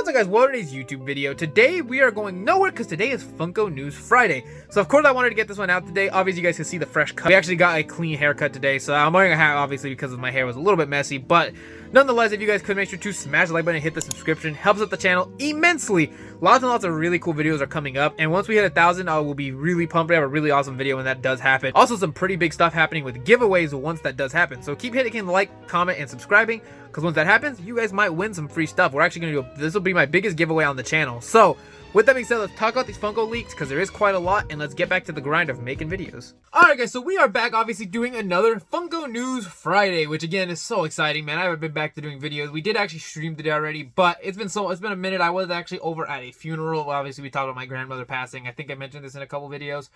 What's up guys, welcome to today's YouTube video. Today we are going nowhere because today is Funko News Friday. So of course I wanted to get this one out today. Obviously you guys can see the fresh cut. We actually got a clean haircut today, so I'm wearing a hat obviously because my hair was a little bit messy. But nonetheless, if you guys could make sure to smash the like button and hit the subscription, helps out the channel immensely. Lots and lots of really cool videos are coming up. And once we hit 1,000, I will be really pumped. We have a really awesome video when that does happen. Also some pretty big stuff happening with giveaways once that does happen. So keep hitting the like, comment, and subscribing. Because once that happens, you guys might win some free stuff. We're actually going to do, this will be my biggest giveaway on the channel. So, with that being said, let's talk about these Funko leaks, because there is quite a lot, and let's get back to the grind of making videos. Alright guys, so we are back, obviously, doing another Funko News Friday, which again is so exciting, man. I haven't been back to doing videos. We did actually stream today already, but it's been a minute. I was actually over at a funeral. Obviously, we talked about my grandmother passing. I think I mentioned this in a couple videos.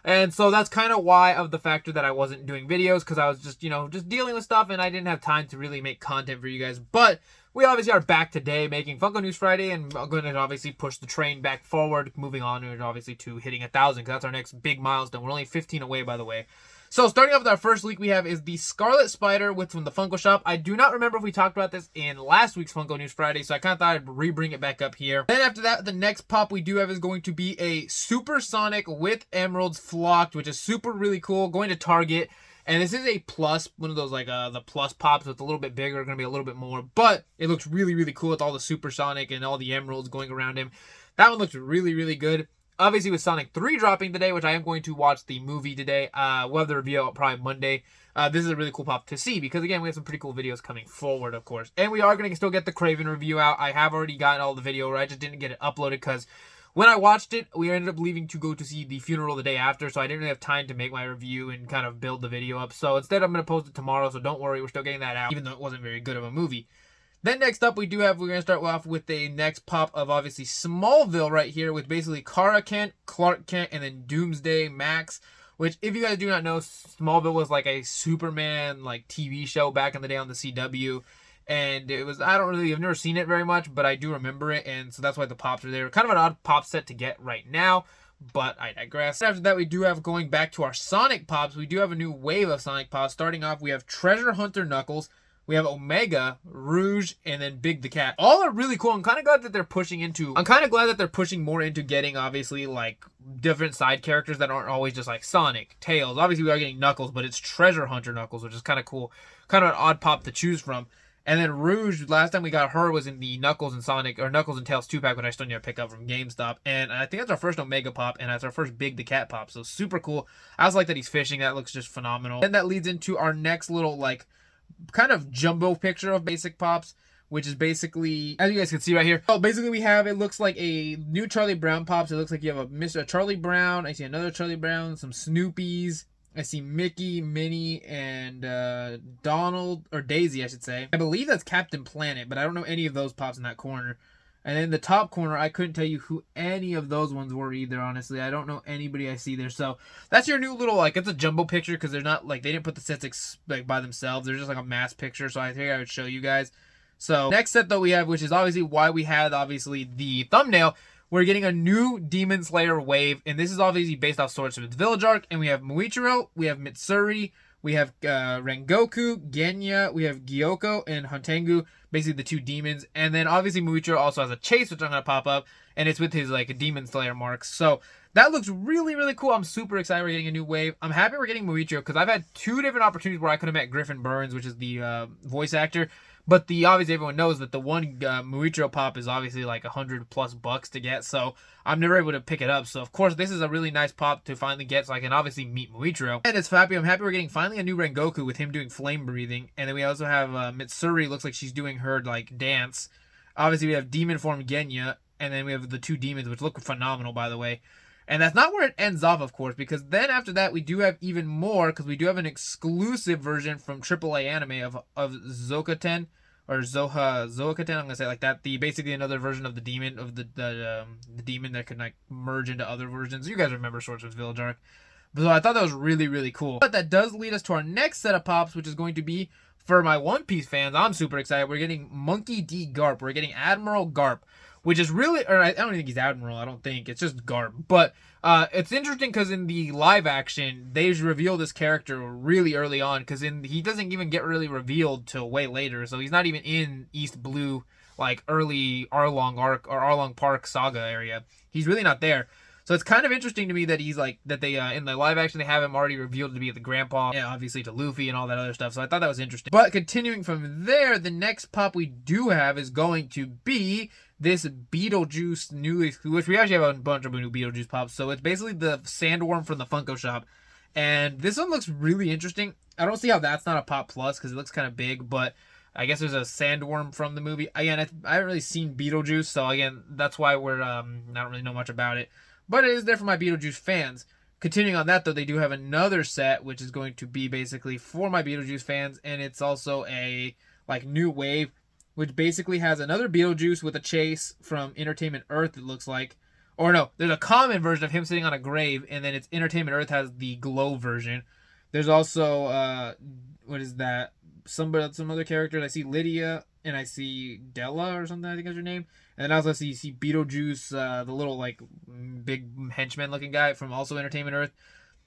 And so that's kind of why of the factor that I wasn't doing videos, because I was just, just dealing with stuff and I didn't have time to really make content for you guys. But we obviously are back today making Funko News Friday, and I'm going to obviously push the train back forward, moving on and obviously to hitting 1,000, because that's our next big milestone. We're only 15 away, by the way. So starting off with our first leak we have is the Scarlet Spider from the Funko Shop. I do not remember if we talked about this in last week's Funko News Friday, so I kind of thought I'd re-bring it back up here. Then after that, the next pop we do have is going to be a Supersonic with Emeralds Flocked, which is super really cool. Going to Target. And this is a plus, one of those like the plus pops. So it's a little bit bigger, going to be a little bit more. But it looks really, really cool with all the Supersonic and all the emeralds going around him. That one looks really, really good. Obviously, with Sonic 3 dropping today, which I am going to watch the movie today. We'll have the review out probably Monday. This is a really cool pop to see because, again, we have some pretty cool videos coming forward, of course. And we are going to still get the Kraven review out. I have already gotten all the video, right? I just didn't get it uploaded because when I watched it, we ended up leaving to go to see the funeral the day after, so I didn't really have time to make my review and kind of build the video up. So instead, I'm going to post it tomorrow, so don't worry. We're still getting that out, even though it wasn't very good of a movie. Then next up, we're going to start off with the next pop of obviously Smallville right here with basically Kara Kent, Clark Kent, and then Doomsday Max, which if you guys do not know, Smallville was like a Superman like TV show back in the day on the CW. And it was, I've never seen it very much, but I do remember it. And so that's why the pops are there. Kind of an odd pop set to get right now, but I digress. After that, we do have, going back to our Sonic pops, we do have a new wave of Sonic pops. Starting off, we have Treasure Hunter Knuckles. We have Omega, Rouge, and then Big the Cat. All are really cool. I'm kind of glad that they're pushing more into getting, obviously, like, different side characters that aren't always just, like, Sonic, Tails. Obviously, we are getting Knuckles, but it's Treasure Hunter Knuckles, which is kind of cool. Kind of an odd pop to choose from. And then Rouge, last time we got her was in the Knuckles and Sonic, or Knuckles and Tails 2-pack, which I still need to pick up from GameStop. And I think that's our first Omega pop, and that's our first Big the Cat pop. So super cool. I also like that he's fishing. That looks just phenomenal. And that leads into our next little, like, kind of jumbo picture of basic pops, which is basically, as you guys can see right here. Oh, basically we have, it looks like a new Charlie Brown pops. It looks like you have a Mr. Charlie Brown. I see another Charlie Brown, some Snoopies. I see Mickey, Minnie, and Donald, or Daisy, I should say. I believe that's Captain Planet, but I don't know any of those pops in that corner. And then the top corner, I couldn't tell you who any of those ones were either, honestly. I don't know anybody I see there. So that's your new little, like, it's a jumbo picture because they're not, like, they didn't put the sets like by themselves. They're just like a mass picture. So I think I would show you guys. So next set that we have, which is obviously why we had obviously the thumbnail, we're getting a new Demon Slayer wave. And this is obviously based off Swordsman's Village arc. And we have Muichiro, we have Mitsuri, we have Rengoku, Genya, we have Gyoko, and Hontengu, basically the two demons. And then obviously Muichiro also has a chase, which I'm going to pop up, and it's with his like Demon Slayer marks. So that looks really, really cool. I'm super excited we're getting a new wave. I'm happy we're getting Muichiro because I've had two different opportunities where I could have met Griffin Burns, which is the voice actor. But obviously everyone knows that the one Muichiro pop is obviously like $100+ to get, so I'm never able to pick it up. So of course this is a really nice pop to finally get, so I can obviously meet Muichiro. And I'm happy we're getting finally a new Rengoku with him doing flame breathing. And then we also have Mitsuri, looks like she's doing her like dance. Obviously we have demon form Genya, and then we have the two demons, which look phenomenal, by the way. And that's not where it ends off, of course, because then after that, we do have even more, because we do have an exclusive version from AAA Anime of Zokaten, or Zokaten, I'm going to say it like that. Basically another version of the demon, of the demon that can, like, merge into other versions. You guys remember Swordsman's Village arc. So I thought that was really, really cool. But that does lead us to our next set of pops, which is going to be, for my One Piece fans, I'm super excited. We're getting Monkey D. Garp. We're getting Admiral Garp, which is really, or I don't think he's Admiral, I don't think. It's just Garp. But it's interesting because in the live action, they reveal this character really early on, because he doesn't even get really revealed till way later. So he's not even in East Blue like early Arlong Park saga area. He's really not there. So it's kind of interesting to me that he's like that they in the live action they have him already revealed to be the grandpa, yeah, obviously to Luffy and all that other stuff. So I thought that was interesting. But continuing from there, the next pop we do have is going to be this Beetlejuice new, which we actually have a bunch of new Beetlejuice pops. So it's basically the sandworm from the Funko shop, and this one looks really interesting. I don't see how that's not a pop plus because it looks kind of big, but I guess there's a sandworm from the movie. Again, I haven't really seen Beetlejuice, so again, that's why we're I don't really know much about it. But it is there for my Beetlejuice fans. Continuing on that, though, they do have another set, which is going to be basically for my Beetlejuice fans, and it's also a like new wave, which basically has another Beetlejuice with a chase from Entertainment Earth, it looks like. Or no, there's a common version of him sitting on a grave, and then it's Entertainment Earth has the glow version. There's also, what is that? Some other characters. I see Lydia, and I see Della or something, I think is her name. And then I also see Beetlejuice, the little like big henchman looking guy from also Entertainment Earth.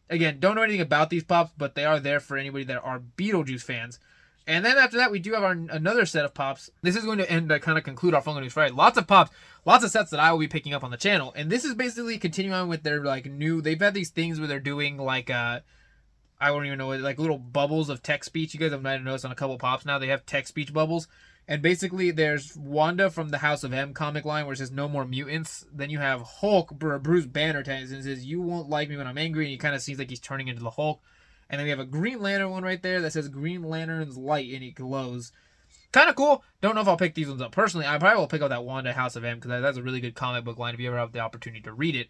Again, don't know anything about these pops, but they are there for anybody that are Beetlejuice fans. And then after that, we do have another set of pops. This is going to kind of conclude our Funko News Friday. Lots of pops, lots of sets that I will be picking up on the channel. And this is basically continuing on with their like new. They've had these things where they're doing like I don't even know, like little bubbles of text speech. You guys have noticed on a couple pops now they have text speech bubbles. And basically, there's Wanda from the House of M comic line where it says "No more mutants." Then you have Hulk, Bruce Banner, and it says "You won't like me when I'm angry," and he kind of seems like he's turning into the Hulk. And then we have a Green Lantern one right there that says "Green Lantern's light," and he glows. Kind of cool. Don't know if I'll pick these ones up personally. I probably will pick up that Wanda House of M because that's a really good comic book line if you ever have the opportunity to read it.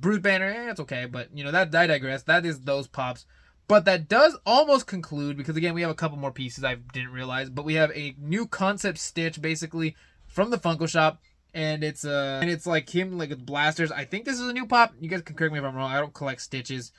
Bruce Banner, it's okay, but you know that I digress. That is those pops. But that does almost conclude, because again, we have a couple more pieces I didn't realize, but we have a new concept Stitch, basically, from the Funko shop, and it's like him, like with blasters. I think this is a new pop. You guys can correct me if I'm wrong. I don't collect Stitches.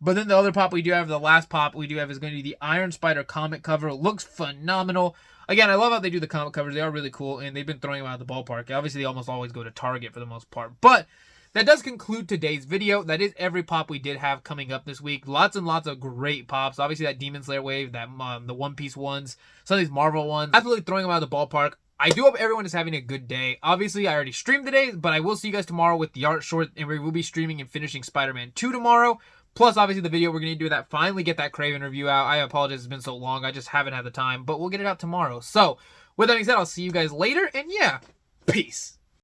But then the other pop we do have, the last pop we do have is going to be the Iron Spider comic cover. It looks phenomenal. Again, I love how they do the comic covers. They are really cool, and they've been throwing them out of the ballpark. Obviously, they almost always go to Target for the most part, but that does conclude today's video. That is every pop we did have coming up this week. Lots and lots of great pops. Obviously, that Demon Slayer wave, that the One Piece ones, some of these Marvel ones. Absolutely throwing them out of the ballpark. I do hope everyone is having a good day. Obviously, I already streamed today, but I will see you guys tomorrow with the art short, and we will be streaming and finishing Spider-Man 2 tomorrow. Plus, obviously, the video we're going to do that, finally get that Kraven review out. I apologize, it's been so long. I just haven't had the time, but we'll get it out tomorrow. So, with that being said, I'll see you guys later, and yeah, peace.